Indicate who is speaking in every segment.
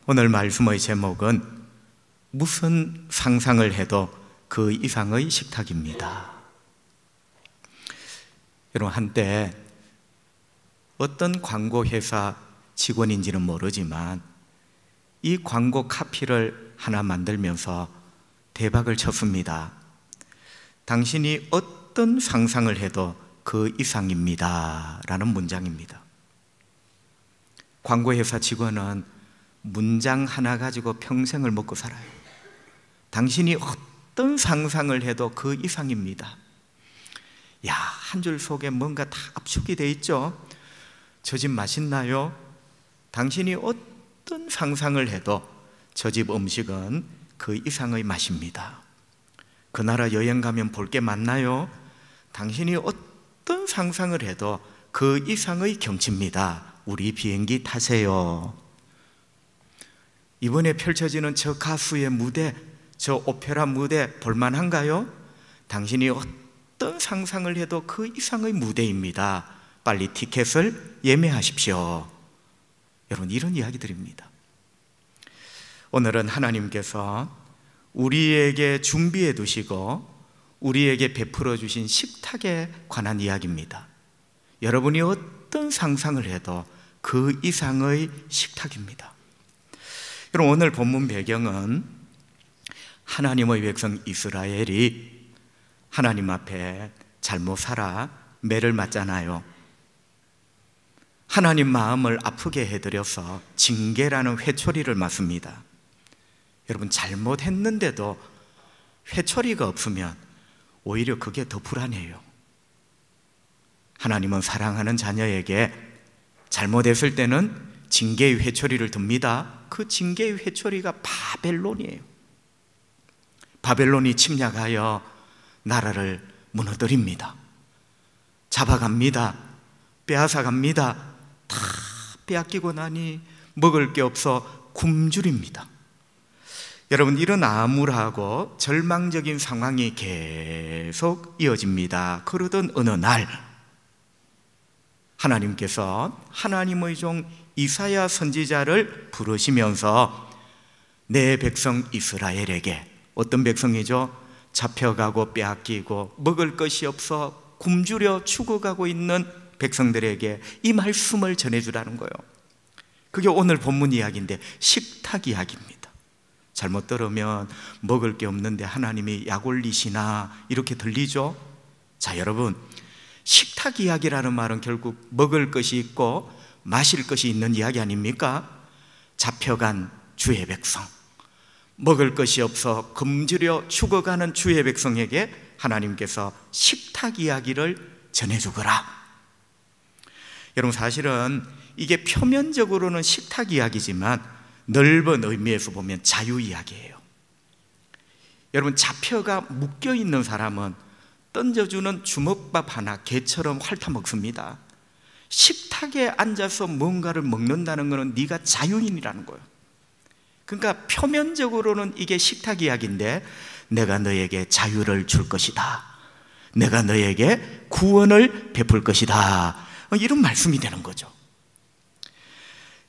Speaker 1: 오늘 말씀의 제목은 무슨 상상을 해도 그 이상의 식탁입니다. 여러분, 한때 어떤 광고회사 직원인지는 모르지만 이 광고 카피를 하나 만들면서 대박을 쳤습니다. 당신이 어떤 상상을 해도 그 이상입니다 라는 문장입니다. 광고회사 직원은 문장 하나 가지고 평생을 먹고 살아요. 당신이 어떤 상상을 해도 그 이상입니다. 야, 한 줄 속에 뭔가 다 압축이 돼 있죠. 저 집 맛있나요? 당신이 어떤 상상을 해도 저 집 음식은 그 이상의 맛입니다. 그 나라 여행 가면 볼 게 많나요? 당신이 어떤 상상을 해도 그 이상의 경치입니다. 우리 비행기 타세요. 이번에 펼쳐지는 저 가수의 무대, 저 오페라 무대 볼만한가요? 당신이 어떤 상상을 해도 그 이상의 무대입니다. 빨리 티켓을 예매하십시오. 여러분, 이런 이야기들입니다. 오늘은 하나님께서 우리에게 준비해 두시고 우리에게 베풀어 주신 식탁에 관한 이야기입니다. 여러분이 어떤 상상을 해도 그 이상의 식탁입니다. 여러분, 오늘 본문 배경은 하나님의 백성 이스라엘이 하나님 앞에 잘못 살아 매를 맞잖아요. 하나님 마음을 아프게 해드려서 징계라는 회초리를 맞습니다. 여러분, 잘못했는데도 회초리가 없으면 오히려 그게 더 불안해요. 하나님은 사랑하는 자녀에게 잘못했을 때는 징계의 회초리를 듭니다. 그 징계의 회초리가 바벨론이에요. 바벨론이 침략하여 나라를 무너뜨립니다. 잡아갑니다. 빼앗아갑니다. 다 빼앗기고 나니 먹을 게 없어 굶주립니다. 여러분, 이런 암울하고 절망적인 상황이 계속 이어집니다. 그러던 어느 날 하나님께서 하나님의 종 이사야 선지자를 부르시면서 내 백성 이스라엘에게, 어떤 백성이죠? 잡혀가고 빼앗기고 먹을 것이 없어 굶주려 죽어가고 있는 백성들에게 이 말씀을 전해주라는 거예요. 그게 오늘 본문 이야기인데 식탁 이야기입니다. 잘못 들으면 먹을 게 없는데 하나님이 약 올리시나 이렇게 들리죠? 자, 여러분, 식탁 이야기라는 말은 결국 먹을 것이 있고 마실 것이 있는 이야기 아닙니까? 잡혀간 주의 백성, 먹을 것이 없어 굶주려 죽어가는 주의 백성에게 하나님께서 식탁 이야기를 전해주거라. 여러분, 사실은 이게 표면적으로는 식탁 이야기지만 넓은 의미에서 보면 자유 이야기예요. 여러분, 잡혀가 묶여있는 사람은 던져주는 주먹밥 하나 개처럼 핥아먹습니다. 식탁에 앉아서 뭔가를 먹는다는 것은 네가 자유인이라는 거예요. 그러니까 표면적으로는 이게 식탁 이야기인데 내가 너에게 자유를 줄 것이다, 내가 너에게 구원을 베풀 것이다, 이런 말씀이 되는 거죠.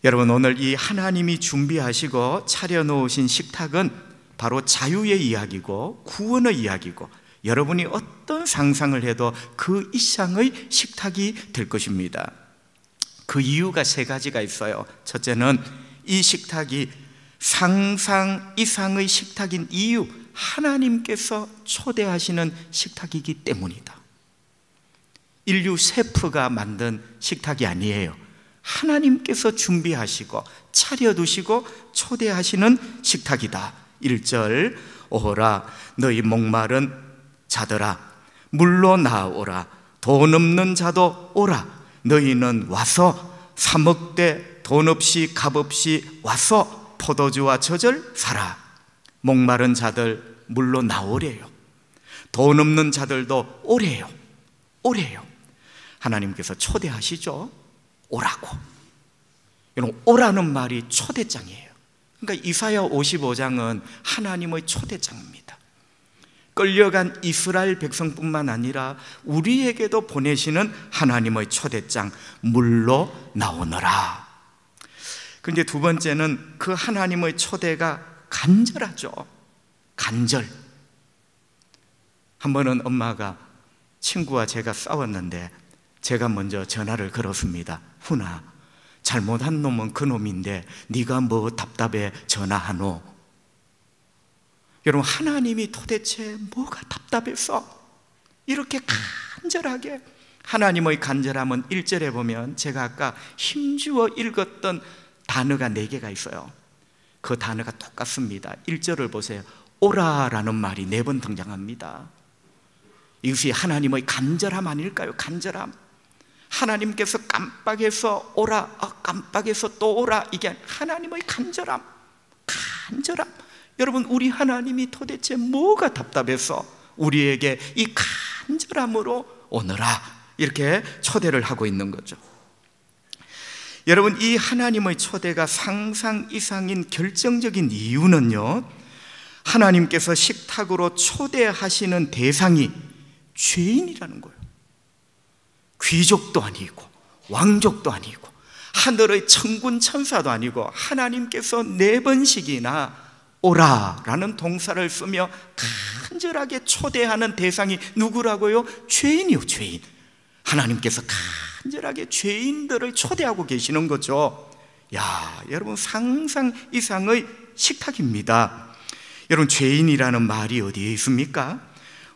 Speaker 1: 여러분, 오늘 이 하나님이 준비하시고 차려놓으신 식탁은 바로 자유의 이야기고 구원의 이야기고 여러분이 어떤 상상을 해도 그 이상의 식탁이 될 것입니다. 그 이유가 세 가지가 있어요. 첫째는 이 식탁이 상상 이상의 식탁인 이유, 하나님께서 초대하시는 식탁이기 때문이다. 인류 셰프가 만든 식탁이 아니에요. 하나님께서 준비하시고 차려두시고 초대하시는 식탁이다. 1절, 오호라 너희 목마른 자들아 물로 나오라, 돈 없는 자도 오라, 너희는 와서 사 먹되 돈 없이 값 없이 와서 포도주와 젖을 사라. 목마른 자들 물로 나오래요. 돈 없는 자들도 오래요. 오래요. 하나님께서 초대하시죠. 오라고. 여러분, 오라는 말이 초대장이에요. 그러니까 이사야 55장은 하나님의 초대장입니다. 끌려간 이스라엘 백성뿐만 아니라 우리에게도 보내시는 하나님의 초대장, 물로 나오너라. 그런데 두 번째는 그 하나님의 초대가 간절하죠. 간절. 한 번은 엄마가 친구와 제가 싸웠는데 제가 먼저 전화를 걸었습니다. 훈아, 잘못한 놈은 그 놈인데 네가 뭐 답답해 전화하노? 여러분, 하나님이 도대체 뭐가 답답해서 이렇게 간절하게, 하나님의 간절함은 1절에 보면 제가 아까 힘주어 읽었던 단어가 4개가 있어요. 그 단어가 똑같습니다. 1절을 보세요. 오라라는 말이 4번 등장합니다. 이것이 하나님의 간절함 아닐까요? 간절함. 하나님께서 깜빡해서 오라, 깜빡해서 또 오라, 이게 하나님의 간절함. 간절함. 여러분, 우리 하나님이 도대체 뭐가 답답해서 우리에게 이 간절함으로 오너라, 이렇게 초대를 하고 있는 거죠. 여러분, 이 하나님의 초대가 상상 이상인 결정적인 이유는요, 하나님께서 식탁으로 초대하시는 대상이 죄인이라는 거예요. 귀족도 아니고 왕족도 아니고 하늘의 천군 천사도 아니고 하나님께서 4번씩이나 오라라는 동사를 쓰며 간절하게 초대하는 대상이 누구라고요? 죄인이요, 죄인. 하나님께서 간절하게 죄인들을 초대하고 계시는 거죠. 야, 여러분, 상상 이상의 식탁입니다. 여러분, 죄인이라는 말이 어디에 있습니까?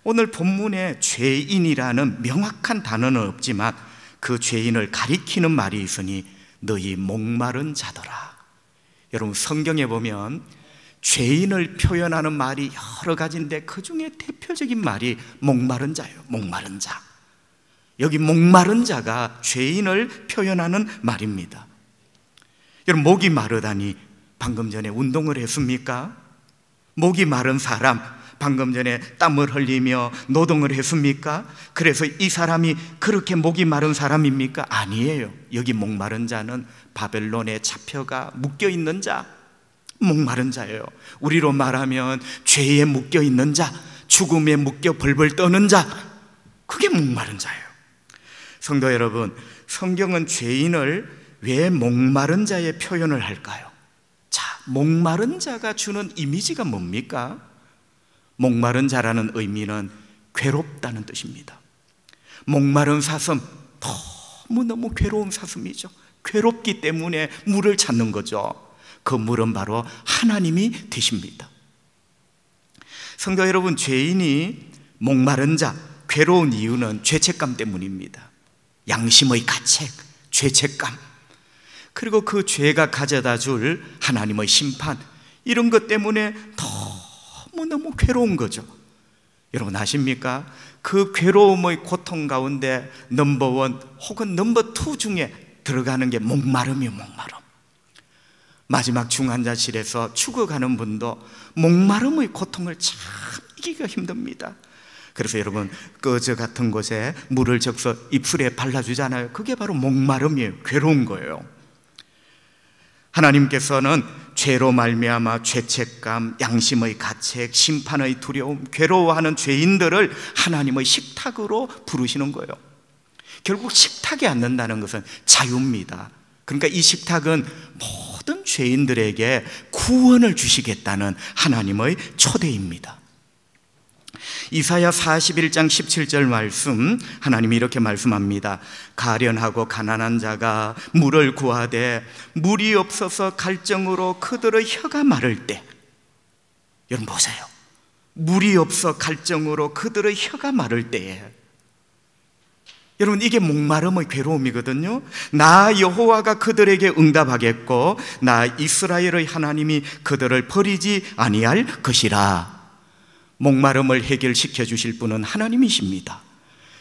Speaker 1: 오늘 본문에 죄인이라는 명확한 단어는 없지만 그 죄인을 가리키는 말이 있으니 너희 목마른 자더라. 여러분, 성경에 보면 죄인을 표현하는 말이 여러 가지인데 그 중에 대표적인 말이 목마른 자예요. 목마른 자. 여기 목마른 자가 죄인을 표현하는 말입니다. 여러분, 목이 마르다니 방금 전에 운동을 했습니까? 목이 마른 사람 방금 전에 땀을 흘리며 노동을 했습니까? 그래서 이 사람이 그렇게 목이 마른 사람입니까? 아니에요. 여기 목마른 자는 바벨론에 잡혀가 묶여있는 자, 목마른 자예요. 우리로 말하면 죄에 묶여있는 자, 죽음에 묶여 벌벌 떠는 자, 그게 목마른 자예요. 성도 여러분, 성경은 죄인을 왜 목마른 자의 표현을 할까요? 자, 목마른 자가 주는 이미지가 뭡니까? 목마른 자라는 의미는 괴롭다는 뜻입니다. 목마른 사슴, 너무너무 괴로운 사슴이죠. 괴롭기 때문에 물을 찾는 거죠. 그 물은 바로 하나님이 되십니다. 성도 여러분, 죄인이 목마른 자, 괴로운 이유는 죄책감 때문입니다. 양심의 가책, 죄책감, 그리고 그 죄가 가져다 줄 하나님의 심판, 이런 것 때문에 너무너무 괴로운 거죠. 여러분 아십니까? 그 괴로움의 고통 가운데 넘버 1 혹은 넘버 2 중에 들어가는 게 목마름이에요. 목마름. 마지막 중환자실에서 죽어가는 분도 목마름의 고통을 참 이기기가 힘듭니다. 그래서 여러분, 저 같은 곳에 물을 적셔 입술에 발라주잖아요. 그게 바로 목마름이에요. 괴로운 거예요. 하나님께서는 죄로 말미암아 죄책감, 양심의 가책, 심판의 두려움, 괴로워하는 죄인들을 하나님의 식탁으로 부르시는 거예요. 결국 식탁에 앉는다는 것은 자유입니다. 그러니까 이 식탁은 모든 죄인들에게 구원을 주시겠다는 하나님의 초대입니다. 이사야 41장 17절 말씀, 하나님이 이렇게 말씀합니다. 가련하고 가난한 자가 물을 구하되 물이 없어서 갈증으로 그들의 혀가 마를 때, 여러분 보세요. 물이 없어 갈증으로 그들의 혀가 마를 때에, 여러분 이게 목마름의 괴로움이거든요. 나 여호와가 그들에게 응답하겠고 나 이스라엘의 하나님이 그들을 버리지 아니할 것이라. 목마름을 해결시켜 주실 분은 하나님이십니다.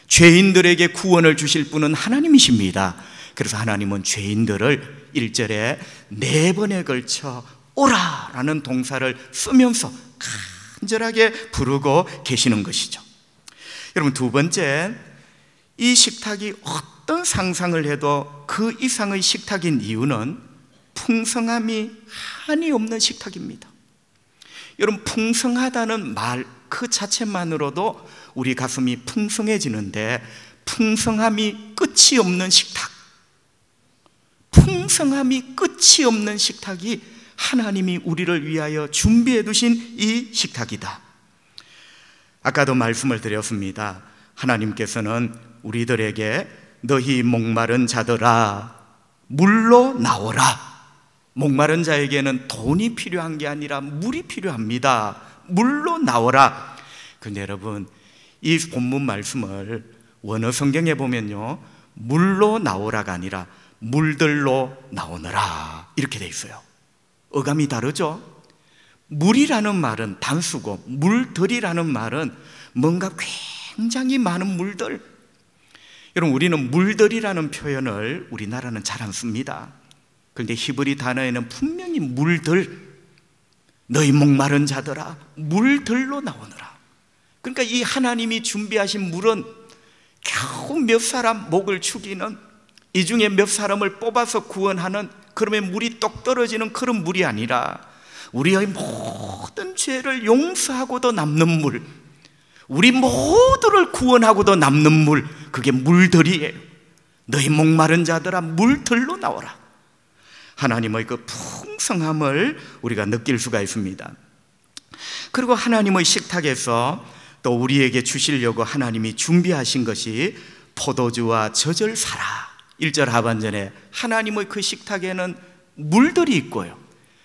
Speaker 1: 죄인들에게 구원을 주실 분은 하나님이십니다. 그래서 하나님은 죄인들을 1절에 4번에 걸쳐 오라라는 동사를 쓰면서 간절하게 부르고 계시는 것이죠. 여러분, 두 번째, 이 식탁이 어떤 상상을 해도 그 이상의 식탁인 이유는 풍성함이 한이 없는 식탁입니다. 여러분, 풍성하다는 말 그 자체만으로도 우리 가슴이 풍성해지는데, 풍성함이 끝이 없는 식탁, 풍성함이 끝이 없는 식탁이 하나님이 우리를 위하여 준비해 두신 이 식탁이다. 아까도 말씀을 드렸습니다. 하나님께서는 우리들에게 너희 목마른 자들아 물로 나오라. 목마른 자에게는 돈이 필요한 게 아니라 물이 필요합니다. 물로 나오라. 근데 여러분, 이 본문 말씀을 원어 성경에 보면요, 물로 나오라가 아니라 물들로 나오너라 이렇게 돼 있어요. 어감이 다르죠? 물이라는 말은 단수고 물들이라는 말은 뭔가 굉장히 많은 물들. 여러분, 우리는 물들이라는 표현을 우리나라는 잘 안 씁니다. 그런데 히브리 단어에는 분명히 물들, 너희 목마른 자들아 물들로 나오너라. 그러니까 이 하나님이 준비하신 물은 겨우 몇 사람 목을 축이는, 이 중에 몇 사람을 뽑아서 구원하는, 그러면 물이 똑 떨어지는 그런 물이 아니라 우리의 모든 죄를 용서하고도 남는 물, 우리 모두를 구원하고도 남는 물, 그게 물들이에요. 너희 목마른 자들아 물들로 나오라. 하나님의 그 풍성함을 우리가 느낄 수가 있습니다. 그리고 하나님의 식탁에서 또 우리에게 주시려고 하나님이 준비하신 것이 포도주와 젖을 사라. 1절 하반전에 하나님의 그 식탁에는 물들이 있고요,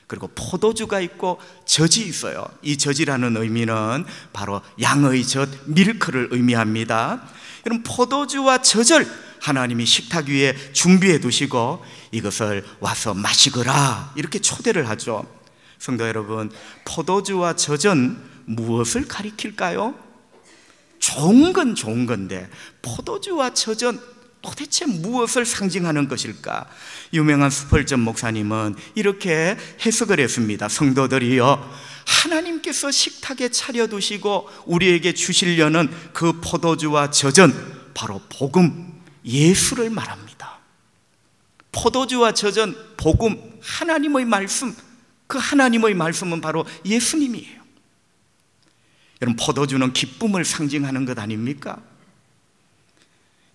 Speaker 1: 그리고 포도주가 있고 젖이 있어요. 이 젖이라는 의미는 바로 양의 젖, 밀크를 의미합니다. 여러분, 포도주와 젖을 하나님이 식탁 위에 준비해 두시고 이것을 와서 마시거라 이렇게 초대를 하죠. 성도 여러분, 포도주와 젖은 무엇을 가리킬까요? 좋은 건 좋은 건데 포도주와 젖은 도대체 무엇을 상징하는 것일까? 유명한 스펄전 목사님은 이렇게 해석을 했습니다. 성도들이여, 하나님께서 식탁에 차려두시고 우리에게 주시려는 그 포도주와 젖은 바로 복음, 예수를 말합니다. 포도주와 젖은 복음, 하나님의 말씀, 그 하나님의 말씀은 바로 예수님이에요. 여러분, 포도주는 기쁨을 상징하는 것 아닙니까?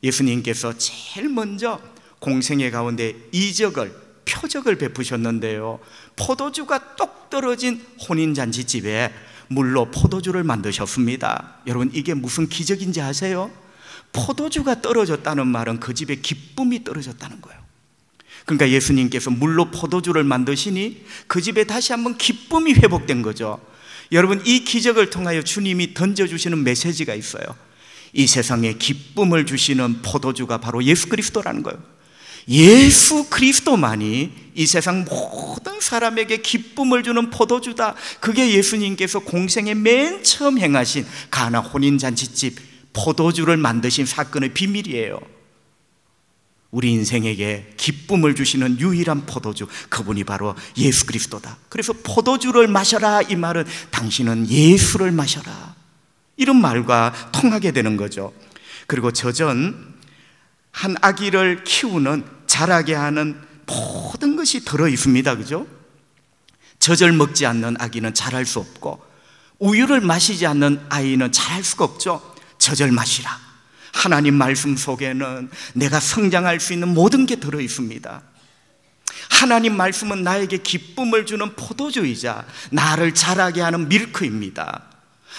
Speaker 1: 예수님께서 제일 먼저 공생애 가운데 이적을, 표적을 베푸셨는데요, 포도주가 똑 떨어진 혼인잔치집에 물로 포도주를 만드셨습니다. 여러분, 이게 무슨 기적인지 아세요? 포도주가 떨어졌다는 말은 그 집에 기쁨이 떨어졌다는 거예요. 그러니까 예수님께서 물로 포도주를 만드시니 그 집에 다시 한번 기쁨이 회복된 거죠. 여러분, 이 기적을 통하여 주님이 던져주시는 메시지가 있어요. 이 세상에 기쁨을 주시는 포도주가 바로 예수 그리스도라는 거예요. 예수 그리스도만이 이 세상 모든 사람에게 기쁨을 주는 포도주다. 그게 예수님께서 공생에 맨 처음 행하신 가나 혼인잔치집 포도주를 만드신 사건의 비밀이에요. 우리 인생에게 기쁨을 주시는 유일한 포도주, 그분이 바로 예수 그리스도다. 그래서 포도주를 마셔라, 이 말은 당신은 예수를 마셔라, 이런 말과 통하게 되는 거죠. 그리고 젖은 한 아기를 키우는, 자라게 하는 모든 것이 들어있습니다. 그죠? 젖을 먹지 않는 아기는 자랄 수 없고, 우유를 마시지 않는 아이는 자랄 수가 없죠. 젖을 마시라. 하나님 말씀 속에는 내가 성장할 수 있는 모든 게 들어있습니다. 하나님 말씀은 나에게 기쁨을 주는 포도주이자 나를 자라게 하는 밀크입니다.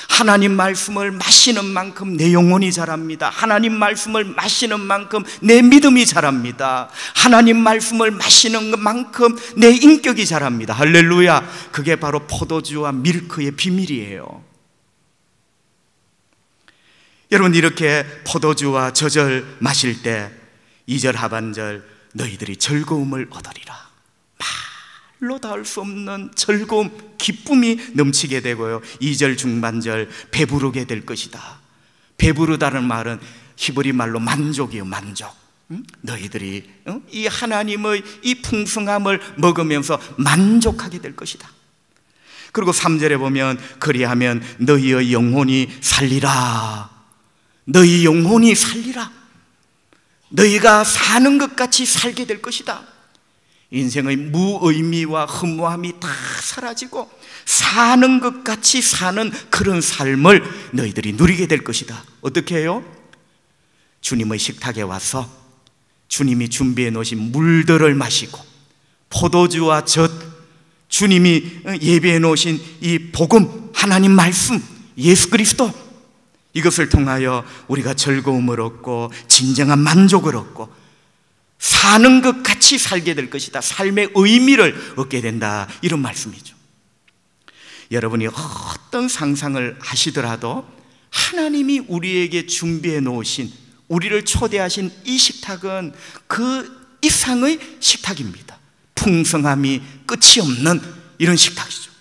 Speaker 1: 하나님 말씀을 마시는 만큼 내 영혼이 자랍니다. 하나님 말씀을 마시는 만큼 내 믿음이 자랍니다. 하나님 말씀을 마시는 만큼 내 인격이 자랍니다. 할렐루야. 그게 바로 포도주와 밀크의 비밀이에요. 여러분, 이렇게 포도주와 젖을 마실 때 2절 하반절 너희들이 즐거움을 얻으리라. 말로 닿을 수 없는 즐거움, 기쁨이 넘치게 되고요, 2절 중반절 배부르게 될 것이다. 배부르다는 말은 히브리 말로 만족이에요. 만족. 너희들이 이 하나님의 이 풍성함을 먹으면서 만족하게 될 것이다. 그리고 3절에 보면 그리하면 너희의 영혼이 살리라. 너희 영혼이 살리라. 너희가 사는 것 같이 살게 될 것이다. 인생의 무의미와 허무함이 다 사라지고 사는 것 같이 사는 그런 삶을 너희들이 누리게 될 것이다. 어떻게 해요? 주님의 식탁에 와서 주님이 준비해 놓으신 물들을 마시고 포도주와 젖, 주님이 예비해 놓으신 이 복음, 하나님 말씀, 예수 그리스도, 이것을 통하여 우리가 즐거움을 얻고 진정한 만족을 얻고 사는 것 같이 살게 될 것이다. 삶의 의미를 얻게 된다. 이런 말씀이죠. 여러분이 어떤 상상을 하시더라도 하나님이 우리에게 준비해 놓으신, 우리를 초대하신 이 식탁은 그 이상의 식탁입니다. 풍성함이 끝이 없는 이런 식탁이죠.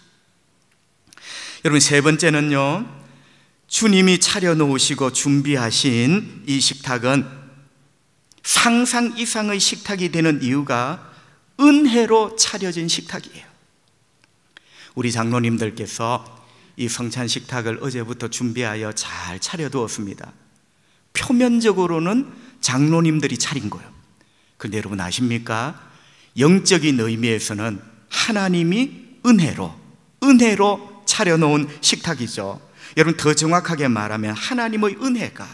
Speaker 1: 여러분, 세 번째는요, 주님이 차려놓으시고 준비하신 이 식탁은 상상 이상의 식탁이 되는 이유가 은혜로 차려진 식탁이에요. 우리 장로님들께서 이 성찬 식탁을 어제부터 준비하여 잘 차려두었습니다. 표면적으로는 장로님들이 차린 거예요. 그런데 여러분 아십니까? 영적인 의미에서는 하나님이 은혜로 차려놓은 식탁이죠. 여러분, 더 정확하게 말하면 하나님의 은혜가,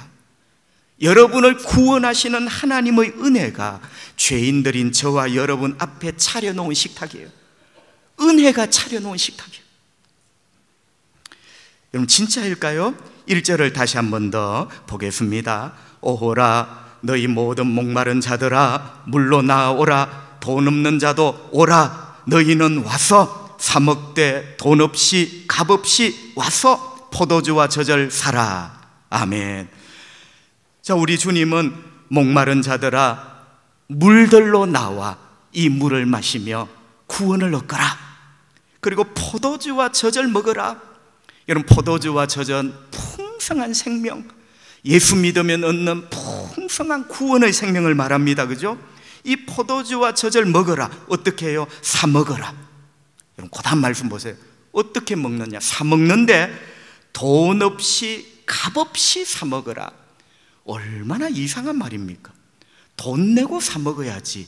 Speaker 1: 여러분을 구원하시는 하나님의 은혜가 죄인들인 저와 여러분 앞에 차려놓은 식탁이에요. 은혜가 차려놓은 식탁이에요. 여러분, 진짜일까요? 1절을 다시 한 번 더 보겠습니다. 오호라 너희 모든 목마른 자들아 물로 나오라. 돈 없는 자도 오라. 너희는 와서 사 먹되 돈 없이 값 없이 와서 포도주와 젖을 사라. 아멘. 자, 우리 주님은 목마른 자들아 물들로 나와 이 물을 마시며 구원을 얻거라. 그리고 포도주와 젖을 먹어라. 여러분, 포도주와 젖은 풍성한 생명, 예수 믿으면 얻는 풍성한 구원의 생명을 말합니다. 그죠? 이 포도주와 젖을 먹어라. 어떻게 해요? 사 먹어라. 여러분, 그 다음 말씀 보세요. 어떻게 먹느냐? 사 먹는데 돈 없이 값 없이 사 먹어라. 얼마나 이상한 말입니까? 돈 내고 사 먹어야지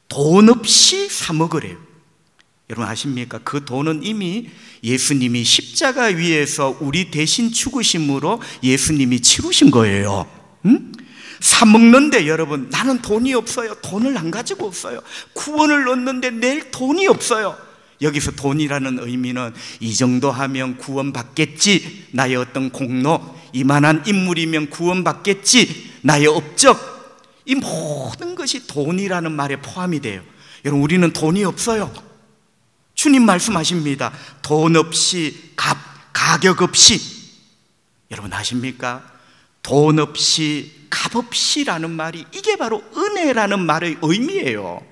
Speaker 1: 돈 없이 사 먹으래요. 여러분 아십니까? 그 돈은 이미 예수님이 십자가 위에서 우리 대신 죽으심으로 예수님이 치르신 거예요. 사 먹는데 여러분, 나는 돈이 없어요. 돈을 안 가지고 없어요. 구원을 얻는데 내일 돈이 없어요. 여기서 돈이라는 의미는 이 정도 하면 구원받겠지, 나의 어떤 공로, 이만한 인물이면 구원받겠지, 나의 업적, 이 모든 것이 돈이라는 말에 포함이 돼요. 여러분, 우리는 돈이 없어요. 주님 말씀하십니다. 돈 없이 가격 없이. 여러분 아십니까? 돈 없이 값 없이라는 말이, 이게 바로 은혜라는 말의 의미예요.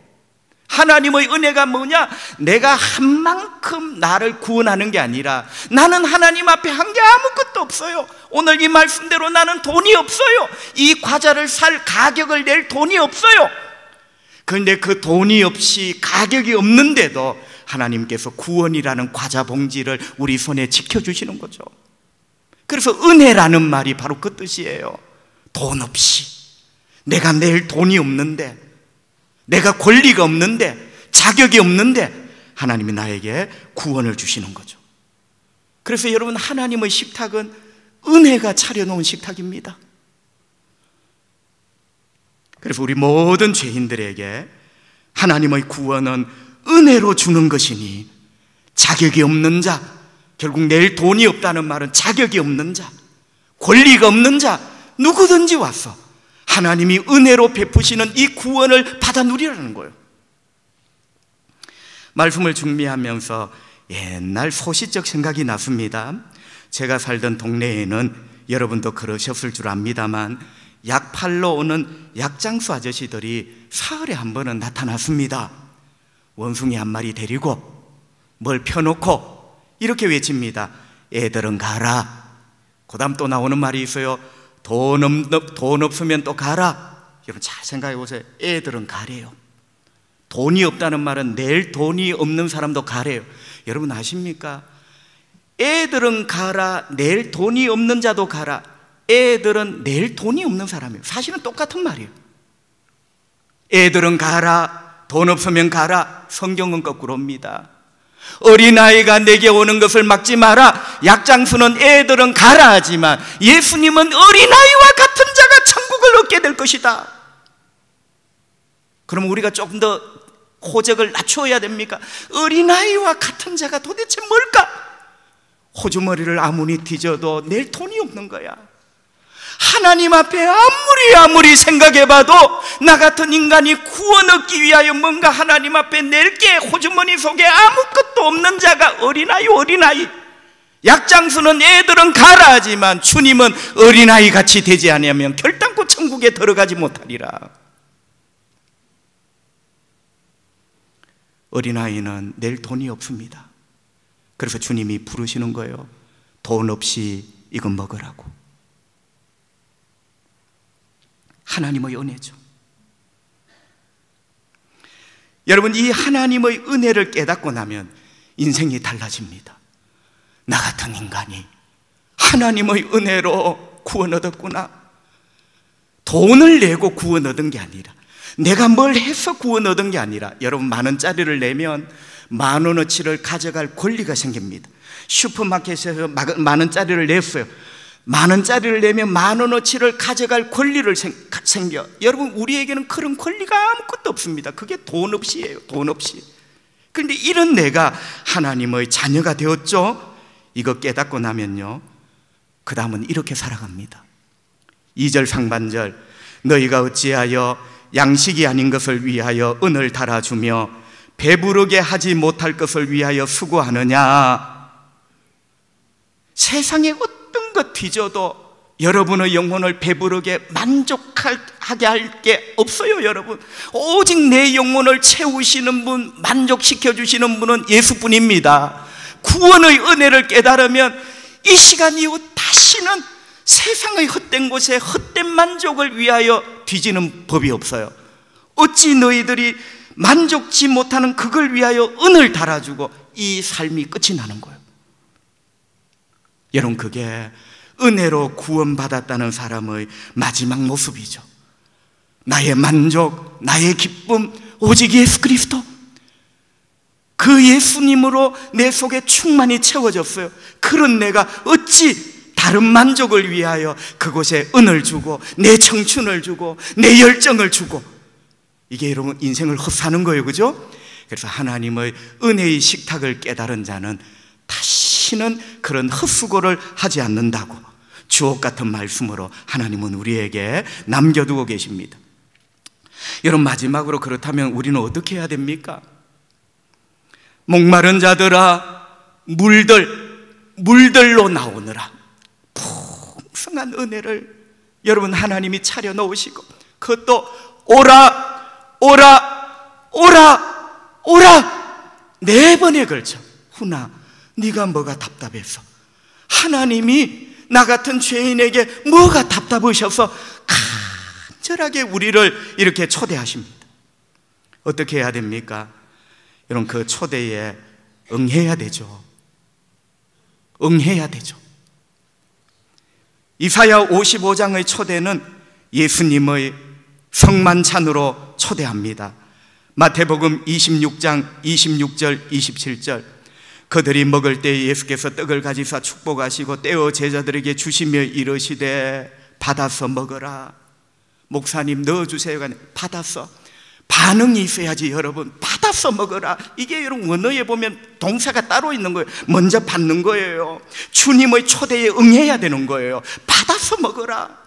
Speaker 1: 하나님의 은혜가 뭐냐? 내가 한 만큼 나를 구원하는 게 아니라 나는 하나님 앞에 한 게 아무것도 없어요. 오늘 이 말씀대로 나는 돈이 없어요. 이 과자를 살 가격을 낼 돈이 없어요. 그런데 그 돈이 없이 가격이 없는데도 하나님께서 구원이라는 과자 봉지를 우리 손에 지켜주시는 거죠. 그래서 은혜라는 말이 바로 그 뜻이에요. 돈 없이, 내가 낼 돈이 없는데, 내가 권리가 없는데, 자격이 없는데 하나님이 나에게 구원을 주시는 거죠. 그래서 여러분, 하나님의 식탁은 은혜가 차려놓은 식탁입니다. 그래서 우리 모든 죄인들에게 하나님의 구원은 은혜로 주는 것이니, 자격이 없는 자, 결국 내일 돈이 없다는 말은 자격이 없는 자, 권리가 없는 자, 누구든지 와서 하나님이 은혜로 베푸시는 이 구원을 받아 누리라는 거예요. 말씀을 준비하면서 옛날 소시적 생각이 났습니다. 제가 살던 동네에는, 여러분도 그러셨을 줄 압니다만, 약 팔러 오는 약장수 아저씨들이 사흘에 한 번은 나타났습니다. 원숭이 한 마리 데리고 뭘 펴놓고 이렇게 외칩니다. 애들은 가라. 그 다음 또 나오는 말이 있어요. 돈 없으면 또 가라. 여러분 잘 생각해 보세요. 애들은 가래요. 돈이 없다는 말은 낼 돈이 없는 사람도 가래요. 여러분 아십니까? 애들은 가라, 낼 돈이 없는 자도 가라. 애들은 낼 돈이 없는 사람이에요. 사실은 똑같은 말이에요. 애들은 가라, 돈 없으면 가라. 성경은 거꾸로입니다. 어린아이가 내게 오는 것을 막지 마라. 약장수는 애들은 가라 하지만 예수님은 어린아이와 같은 자가 천국을 얻게 될 것이다. 그럼 우리가 조금 더 호적을 낮추어야 됩니까? 어린아이와 같은 자가 도대체 뭘까? 호주머니를 아무리 뒤져도 낼 돈이 없는 거야. 하나님 앞에 아무리 생각해봐도 나 같은 인간이 구원 얻기 위하여 뭔가 하나님 앞에 낼 게 호주머니 속에 아무것도 없는 자가 어린아이. 약장수는 애들은 가라 하지만 주님은 어린아이 같이 되지 않으면 결단코 천국에 들어가지 못하리라. 어린아이는 낼 돈이 없습니다. 그래서 주님이 부르시는 거예요. 돈 없이 이거 먹으라고. 하나님의 은혜죠. 여러분, 이 하나님의 은혜를 깨닫고 나면 인생이 달라집니다. 나 같은 인간이 하나님의 은혜로 구원 얻었구나. 돈을 내고 구원 얻은 게 아니라, 내가 뭘 해서 구원 얻은 게 아니라, 여러분, 10,000원짜리를 내면 10,000원어치를 가져갈 권리가 생깁니다. 슈퍼마켓에서 10,000원짜리를 냈어요. 10,000원짜리를 내면 10,000원어치를 가져갈 권리를 생겨. 여러분, 우리에게는 그런 권리가 아무것도 없습니다. 그게 돈 없이예요. 돈 없이. 그런데 이런 내가 하나님의 자녀가 되었죠. 이거 깨닫고 나면요, 그 다음은 이렇게 살아갑니다. 2절 상반절, 너희가 어찌하여 양식이 아닌 것을 위하여 은을 달아주며 배부르게 하지 못할 것을 위하여 수고하느냐. 세상에 어떤 것 뒤져도 여러분의 영혼을 배부르게 만족하게 할 게 없어요. 여러분, 오직 내 영혼을 채우시는 분, 만족시켜 주시는 분은 예수뿐입니다. 구원의 은혜를 깨달으면 이 시간 이후 다시는 세상의 헛된 곳에 헛된 만족을 위하여 뒤지는 법이 없어요. 어찌 너희들이 만족지 못하는 그걸 위하여 은을 달아주고 이 삶이 끝이 나는 거예요. 여러분, 그게 은혜로 구원받았다는 사람의 마지막 모습이죠. 나의 만족, 나의 기쁨, 오직 예수 그리스도, 그 예수님으로 내 속에 충만히 채워졌어요. 그런 내가 어찌 다른 만족을 위하여 그곳에 은을 주고 내 청춘을 주고 내 열정을 주고, 이게 여러분 인생을 헛사는 거예요. 그죠? 그래서 하나님의 은혜의 식탁을 깨달은 자는 다시는 그런 헛수고를 하지 않는다고 주옥 같은 말씀으로 하나님은 우리에게 남겨두고 계십니다. 여러분, 마지막으로 그렇다면 우리는 어떻게 해야 됩니까? 목마른 자들아, 물들로 나오느라. 풍성한 은혜를 여러분 하나님이 차려 놓으시고, 그것도 오라 4번에 걸쳐. 후나 네가 뭐가 답답해서, 하나님이 나 같은 죄인에게 뭐가 답답하셔서 간절하게 우리를 이렇게 초대하십니다. 어떻게 해야 됩니까? 여러분, 그 초대에 응해야 되죠. 응해야 되죠. 이사야 55장의 초대는 예수님의 성만찬으로 초대합니다. 마태복음 26장 26절 27절, 그들이 먹을 때 예수께서 떡을 가지사 축복하시고 떼어 제자들에게 주시며 이르시되 받아서 먹어라. 목사님 넣어주세요가 아니라 받아서, 반응이 있어야지. 여러분, 받아서 먹어라. 이게 여러분 원어에 보면 동사가 따로 있는 거예요. 먼저 받는 거예요. 주님의 초대에 응해야 되는 거예요. 받아서 먹어라.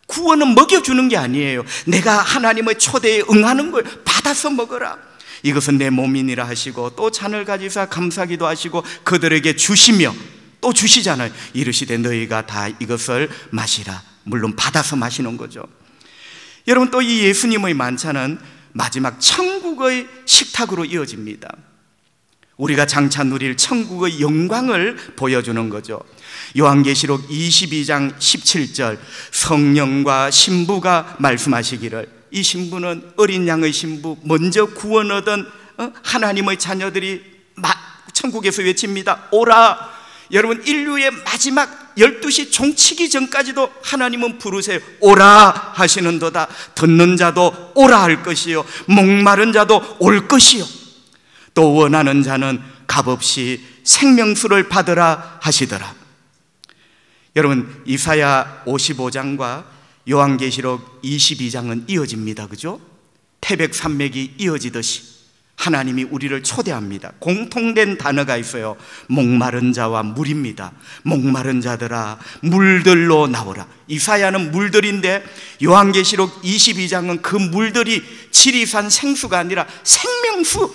Speaker 1: 구원은 먹여주는 게 아니에요. 내가 하나님의 초대에 응하는 거예요. 받아서 먹어라. 이것은 내 몸이니라 하시고 또 잔을 가지사 감사기도 하시고 그들에게 주시며 또 주시잖아요. 이르시되 너희가 다 이것을 마시라. 물론 받아서 마시는 거죠. 여러분, 또 이 예수님의 만찬은 마지막 천국의 식탁으로 이어집니다. 우리가 장차 누릴 천국의 영광을 보여주는 거죠. 요한계시록 22장 17절, 성령과 신부가 말씀하시기를, 이 신부는 어린 양의 신부, 먼저 구원 얻은 하나님의 자녀들이 천국에서 외칩니다. 오라. 여러분, 인류의 마지막 12시 종치기 전까지도 하나님은 부르세요. 오라 하시는도다. 듣는 자도 오라 할 것이요, 목마른 자도 올 것이요, 또 원하는 자는 값없이 생명수를 받으라 하시더라. 여러분, 이사야 55장과 요한계시록 22장은 이어집니다. 그죠? 태백산맥이 이어지듯이 하나님이 우리를 초대합니다. 공통된 단어가 있어요. 목마른 자와 물입니다. 목마른 자들아 물들로 나오라. 이사야는 물들인데 요한계시록 22장은 그 물들이 지리산 생수가 아니라 생명수,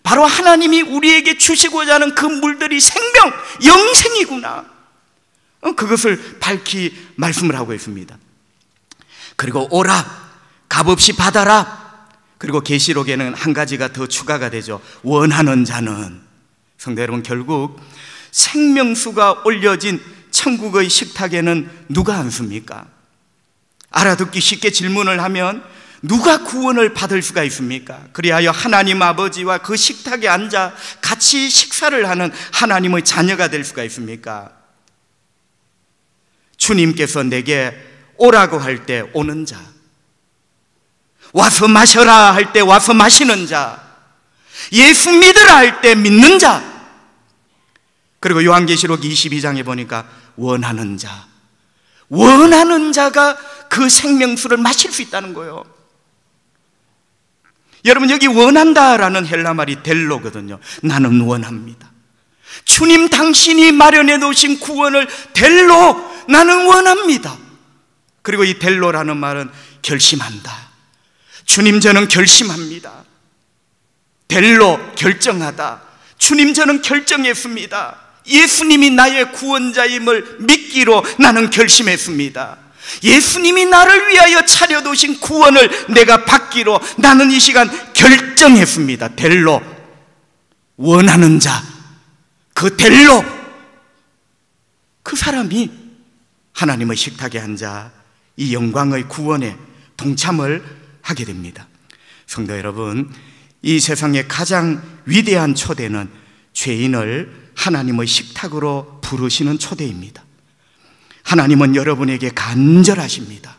Speaker 1: 바로 하나님이 우리에게 주시고자 하는 그 물들이 생명, 영생이구나, 그것을 밝히 말씀을 하고 있습니다. 그리고 오라, 값없이 받아라. 그리고 계시록에는 한 가지가 더 추가가 되죠. 원하는 자는. 성도 여러분, 결국 생명수가 올려진 천국의 식탁에는 누가 앉습니까? 알아듣기 쉽게 질문을 하면 누가 구원을 받을 수가 있습니까? 그리하여 하나님 아버지와 그 식탁에 앉아 같이 식사를 하는 하나님의 자녀가 될 수가 있습니까? 주님께서 내게 오라고 할 때 오는 자, 와서 마셔라 할 때 와서 마시는 자, 예수 믿으라 할 때 믿는 자, 그리고 요한계시록 22장에 보니까 원하는 자, 원하는 자가 그 생명수를 마실 수 있다는 거예요. 여러분, 여기 원한다라는 헬라 말이 델로거든요. 나는 원합니다. 주님 당신이 마련해 놓으신 구원을 델로, 나는 원합니다. 그리고 이 델로라는 말은 결심한다. 주님, 저는 결심합니다. 델로, 결정하다. 주님, 저는 결정했습니다. 예수님이 나의 구원자임을 믿기로 나는 결심했습니다. 예수님이 나를 위하여 차려두신 구원을 내가 받기로 나는 이 시간 결정했습니다. 델로, 원하는 자, 그 델로, 그 사람이 하나님의 식탁에 앉아 이 영광의 구원에 동참을 하게 됩니다. 성도 여러분, 이 세상의 가장 위대한 초대는 죄인을 하나님의 식탁으로 부르시는 초대입니다. 하나님은 여러분에게 간절하십니다.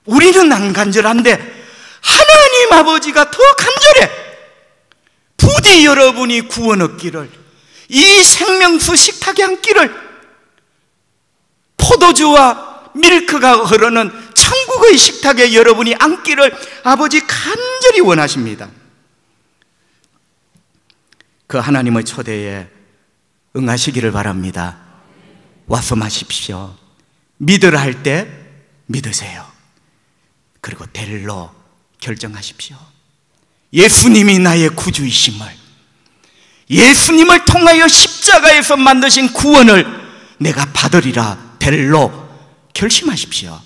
Speaker 1: 우리는 안 간절한데 하나님 아버지가 더 간절해. 부디 여러분이 구원 얻기를, 이 생명수 식탁에 앉기를, 포도주와 밀크가 흐르는 천국의 식탁에 여러분이 앉기를 아버지 간절히 원하십니다. 그 하나님의 초대에 응하시기를 바랍니다. 와서 마십시오. 믿으라 할 때 믿으세요. 그리고 델로, 결정하십시오. 예수님이 나의 구주이심을, 예수님을 통하여 십자가에서 만드신 구원을 내가 받으리라. 델로, 결심하십시오.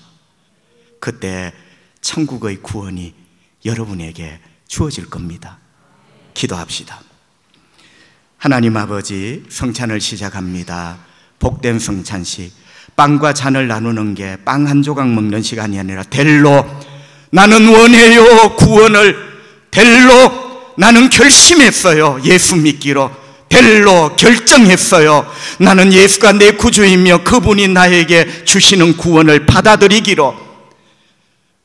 Speaker 1: 그때 천국의 구원이 여러분에게 주어질 겁니다. 기도합시다. 하나님 아버지, 성찬을 시작합니다. 복된 성찬식, 빵과 잔을 나누는 게 빵 한 조각 먹는 시간이 아니라 델로, 나는 원해요 구원을. 델로, 나는 결심했어요 예수 믿기로. 델로, 결정했어요 나는 예수가 내 구주이며 그분이 나에게 주시는 구원을 받아들이기로.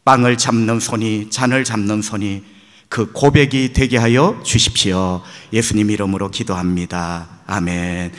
Speaker 1: 빵을 잡는 손이, 잔을 잡는 손이 그 고백이 되게 하여 주십시오. 예수님 이름으로 기도합니다. 아멘.